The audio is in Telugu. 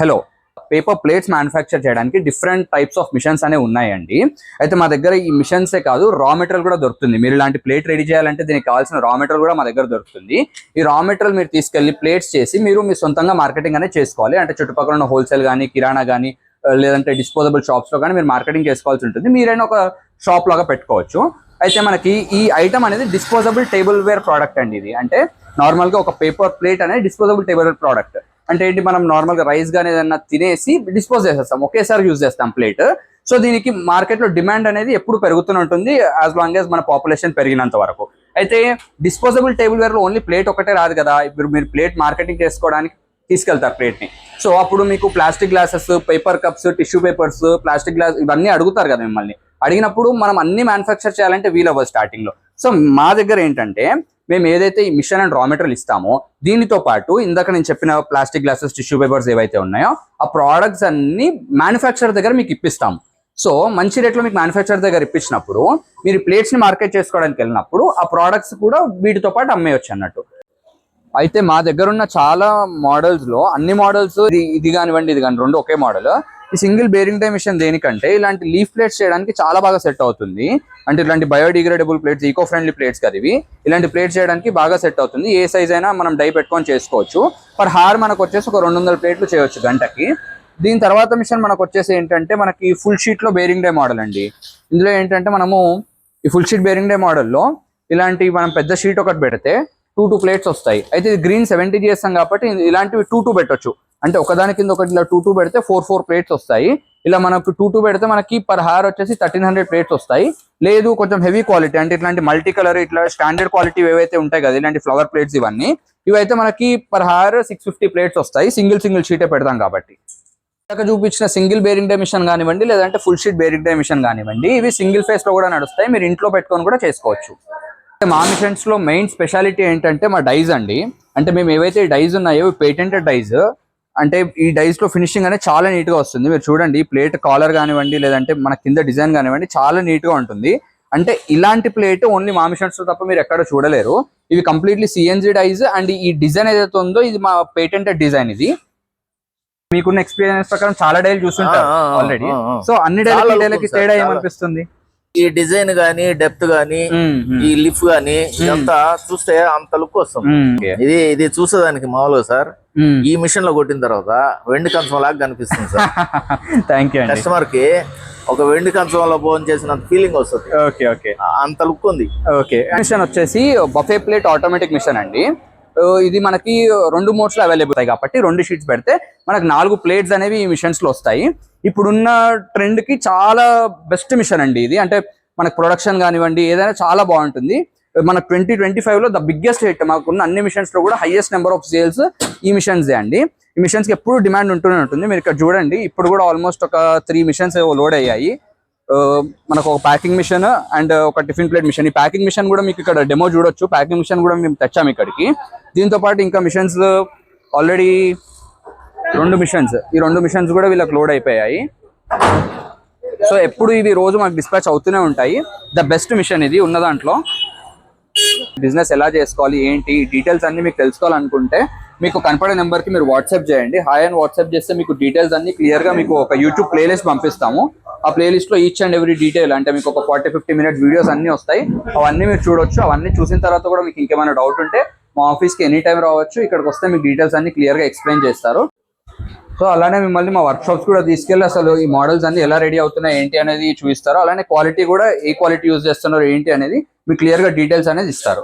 హలో, పేపర్ ప్లేట్స్ మ్యానుఫ్యాక్చర్ చేయడానికి డిఫరెంట్ టైప్స్ ఆఫ్ మిషన్స్ అనేవి ఉన్నాయండి. అయితే మా దగ్గర ఈ మిషన్సే కాదు, రా మెటీరియల్ కూడా దొరుకుతుంది. మీరు ఇలాంటి ప్లేట్ రెడీ చేయాలంటే దీనికి కావాల్సిన రా మెటీరియల్ కూడా మా దగ్గర దొరుకుతుంది. ఈ రా మెటీరియల్ మీరు తీసుకెళ్లి ప్లేట్స్ చేసి మీరు మీ సొంతంగా మార్కెటింగ్ అనేది చేసుకోవాలి. అంటే చుట్టుపక్కల ఉన్న హోల్సేల్ కానీ, కిరాణా కానీ, లేదంటే డిస్పోజబుల్ షాప్స్ లో కానీ మీరు మార్కెటింగ్ చేసుకోవాల్సి ఉంటుంది. మీరైనా ఒక షాప్ లాగా పెట్టుకోవచ్చు. అయితే మనకి ఈ ఐటమ్ అనేది డిస్పోజబుల్ టేబుల్ వేర్ ప్రోడక్ట్ అండి. ఇది అంటే నార్మల్ గా ఒక పేపర్ ప్లేట్ అనేది డిస్పోజబుల్ టేబుల్ వేర్ ప్రోడక్ట్. అంటే ఏంటి, మనం నార్మల్ గా రైస్ గానీ ఏదన్నా తినేసి డిస్పోజ్ చేసేస్తాం, ఒకేసారి యూజ్ చేస్తాం ప్లేట్. సో దీనికి మార్కెట్ లో డిమాండ్ అనేది ఎప్పుడు పెరుగుతూనే ఉంటుంది, యాజ్ లాంగ్ యాజ్ మన పాపులేషన్ పెరిగినంత వరకు. అయితే డిస్పోజబుల్ టేబుల్ వేర్ లో ఓన్లీ ప్లేట్ ఒకటే రాదు కదా. ఇప్పుడు మీరు ప్లేట్ మార్కెటింగ్ చేసుకోవడానికి తీసుకెళ్తారు ప్లేట్ ని. సో అప్పుడు మీకు plastic glasses, paper cups, tissue papers, plastic glass ఇవన్నీ అడుగుతారు కదా మిమ్మల్ని. అడిగినప్పుడు మనం అన్ని మ్యానుఫ్యాక్చర్ చేయాలంటే వీలవ్వదు స్టార్టింగ్ లో. సో మా దగ్గర ఏంటంటే మేము ఏదైతే ఈ మిషన్ అండ్ రా మెటీరియల్ ఇస్తామో దీనితో పాటు ఇందాక నేను చెప్పిన ప్లాస్టిక్ గ్లాసెస్, టిష్యూ పేపర్స్ ఏవైతే ఉన్నాయో ఆ ప్రోడక్ట్స్ అన్ని మ్యానుఫ్యాక్చర్ దగ్గర మీకు ఇప్పిస్తాము. సో మంచి రేట్లో మీకు మ్యానుఫ్యాక్చర్ దగ్గర ఇప్పించినప్పుడు మీరు ప్లేట్స్ ని మార్కెట్ చేసుకోవడానికి వెళ్ళినప్పుడు ఆ ప్రోడక్ట్స్ కూడా వీటితో పాటు అమ్మేయచ్చు అన్నట్టు. అయితే మా దగ్గర ఉన్న చాలా మోడల్స్ లో అన్ని మోడల్స్ ఇది కానివ్వండి, ఇది కానీ రెండు ఒకే మోడల్. ఈ సింగిల్ బేరింగ్ డై మిషన్ దేనికంటే ఇలాంటి లీఫ్ ప్లేట్స్ చేయడానికి చాలా బాగా సెట్ అవుతుంది. అంటే ఇలాంటి biodegradable plates, eco friendly plates కదా ఇవి. ఇలాంటి ప్లేట్స్ చేయడానికి బాగా సెట్ అవుతుంది. ఏ సైజ్ అయినా మనం డై పెట్టుకొని చేసుకోవచ్చు. పర్ హార్ మనకు వచ్చేసి ఒక 200 ప్లేట్లు చేయవచ్చు గంటకి. దీని తర్వాత మిషన్ మనకు వచ్చేసి ఏంటంటే మనకి ఫుల్ షీట్ లో బేరింగ్ డై మోడల్ అండి. ఇందులో ఏంటంటే మనము ఈ ఫుల్ షీట్ బేరింగ్ డై మోడల్లో ఇలాంటి మనం పెద్ద షీట్ ఒకటి పెడితే 2 ప్లేట్స్ వస్తాయి. అయితే ఇది గ్రీన్ 70 చేస్తాం కాబట్టి ఇలాంటివి 2 పెట్టొచ్చు. అంటే ఒకదాని కింద ఒకటి ఇలా 2 పెడితే 4 ప్లేట్స్ వస్తాయి. ఇలా మనకు 2 పెడితే మనకి పర్ హార్ వచ్చేసి 1300 ప్లేట్స్ వస్తాయి. లేదు కొంచెం హెవీ క్వాలిటీ అంటే ఇట్లాంటి మల్టీ కలర్, ఇట్లా స్టాండర్డ్ క్వాలిటీ ఏవైతే ఉంటాయి కదా, ఇలాంటి ఫ్లవర్ ప్లేట్స్ ఇవైతే మనకి పర్ హార్ 650 ప్లేట్స్ వస్తాయి. సింగిల్ షీటే పెడతాం కాబట్టి. ఇందాక చూపించిన సింగిల్ బేరింగ్ డై మిషన్ కానివ్వండి, లేదంటే full sheet bearing die machine కానివ్వండి, ఇవి సింగిల్ ఫేస్ లో కూడా నడుస్తాయి. మీరు ఇంట్లో పెట్టుకొని కూడా చేసుకోవచ్చు. మా మిషన్స్ లో మెయిన్ స్పెషాలిటీ ఏంటంటే మా డైజ్ అండి. అంటే మేము ఏవైతే డైజ్ ఉన్నాయో పేటెంటెడ్ డైజ్. అంటే ఈ డైజ్ లో ఫినిషింగ్ అనేది చాలా నీట్ గా వస్తుంది. మీరు చూడండి, ప్లేట్ కాలర్ కానివ్వండి, లేదంటే మన కింద డిజైన్ కానివ్వండి, చాలా నీట్ గా ఉంటుంది. అంటే ఇలాంటి ప్లేట్ ఓన్లీ మా మిషన్స్ లో తప్ప మీరు ఎక్కడ చూడలేరు. ఇవి కంప్లీట్లీ సిఎన్జి డైజ్. అండ్ ఈ డిజైన్ ఏదైతే ఉందో ఇది మా పేటెంటెడ్ డిజైన్. ఇది మీకున్న ఎక్స్పీరియన్స్ ప్రకారం చాలా డైలు చూస్తుంటారు ఆల్రెడీ. సో అన్ని డైలకి తేడా ఏమనిపిస్తుంది? ఈ డిజైన్ గానీ, డెప్త్ గానీ, ఈ లిఫ్ గానీ ఇదంతా చూస్తే అంత లుక్ వస్తుంది. ఇది చూసేదానికి మామూలుగా సార్ ఈ మిషన్ లో కొట్టిన తర్వాత వెండి కంచం లాగా కనిపిస్తుంది సార్. Thank you. కస్టమర్ కి ఒక వెండి కంచంలో భోజనం చేసిన ఫీలింగ్ వస్తుంది. ఓకే, అంత లుక్ ఉంది. ఓకే, మిషన్ వచ్చేసి బఫే ప్లేట్ ఆటోమేటిక్ మిషన్ అండి. ఇది మనకి 2 మోడ్స్ లో అవైలబుల్ అవుతాయి కాబట్టి 2 షీట్స్ పెడితే మనకు 4 ప్లేట్స్ అనేవి ఈ మిషన్స్ లో వస్తాయి. ఇప్పుడున్న ట్రెండ్ కి చాలా బెస్ట్ మిషన్ అండి ఇది. అంటే మనకు ప్రొడక్షన్ కానివ్వండి ఏదైనా చాలా బాగుంటుంది. మన 2025 లో ద బిగ్గెస్ట్ హిట్ మాకున్న అన్ని మిషన్స్ లో కూడా హైయెస్ట్ నెంబర్ ఆఫ్ సేల్స్ ఈ మిషన్స్ అండి. ఈ మిషన్స్ కి ఎప్పుడు డిమాండ్ ఉంటూనే ఉంటుంది. మీరు ఇక్కడ చూడండి, ఇప్పుడు కూడా ఆల్మోస్ట్ ఒక 3 మిషన్స్ లోడ్ అయ్యాయి. మనకు ఒక ప్యాకింగ్ మిషన్ అండ్ ఒక టిఫిన్ ప్లేట్ మిషన్. ఈ ప్యాకింగ్ మిషన్ కూడా మీకు ఇక్కడ డెమో చూడొచ్చు. ప్యాకింగ్ మిషన్ కూడా మేము తెచ్చాము ఇక్కడికి. దీంతో పాటు ఇంకా మిషన్స్ ఆల్రెడీ 2 మిషన్స్, ఈ 2 మిషన్స్ కూడా వీళ్ళకి లోడ్ అయిపోయాయి. సో ఎప్పుడు ఇవి రోజు మాకు డిస్పాచ్ అవుతూనే ఉంటాయి. ద బెస్ట్ మిషన్ ఇది ఉన్న దాంట్లో. బిజినెస్ ఎలా చేసుకోవాలి ఏంటి డీటెయిల్స్ అన్ని మీకు తెలుసుకోవాలనుకుంటే మీకు కనపడే నెంబర్ కి మీరు వాట్సాప్ చేయండి. హాయ్ అని వాట్సాప్ చేస్తే మీకు డీటెయిల్స్ అన్ని క్లియర్ గా మీకు ఒక యూట్యూబ్ ప్లేలిస్ట్ పంపిస్తాము. ఆ ప్లేలిస్ట్ లో ఈచ్ అండ్ ఎవ్రీ డీటెయిల్ అంటే మీకు ఒక 40-50 మినిట్స్ వీడియోస్ అన్ని వస్తాయి. అవన్నీ మీరు చూడొచ్చు. అవన్నీ చూసిన తర్వాత కూడా మీకు ఇంకేమైనా డౌట్ ఉంటే మా ఆఫీస్కి ఎనీ టైం రావచ్చు. ఇక్కడికి వస్తే మీకు డీటెయిల్స్ అన్ని క్లియర్ గా ఎక్స్ప్లెయిన్ చేస్తారు. సో అలానే మిమ్మల్ని మా వర్క్ షాప్స్ కూడా తీసుకెళ్ళి అసలు ఈ మోడల్స్ అన్ని ఎలా రెడీ అవుతున్నాయి ఏంటి అనేది చూపిస్తారు. అలానే క్వాలిటీ కూడా ఏ క్వాలిటీ యూజ్ చేస్తున్నారు ఏంటి అనేది మీకు క్లియర్ గా డీటెయిల్స్ అనేది ఇస్తారు.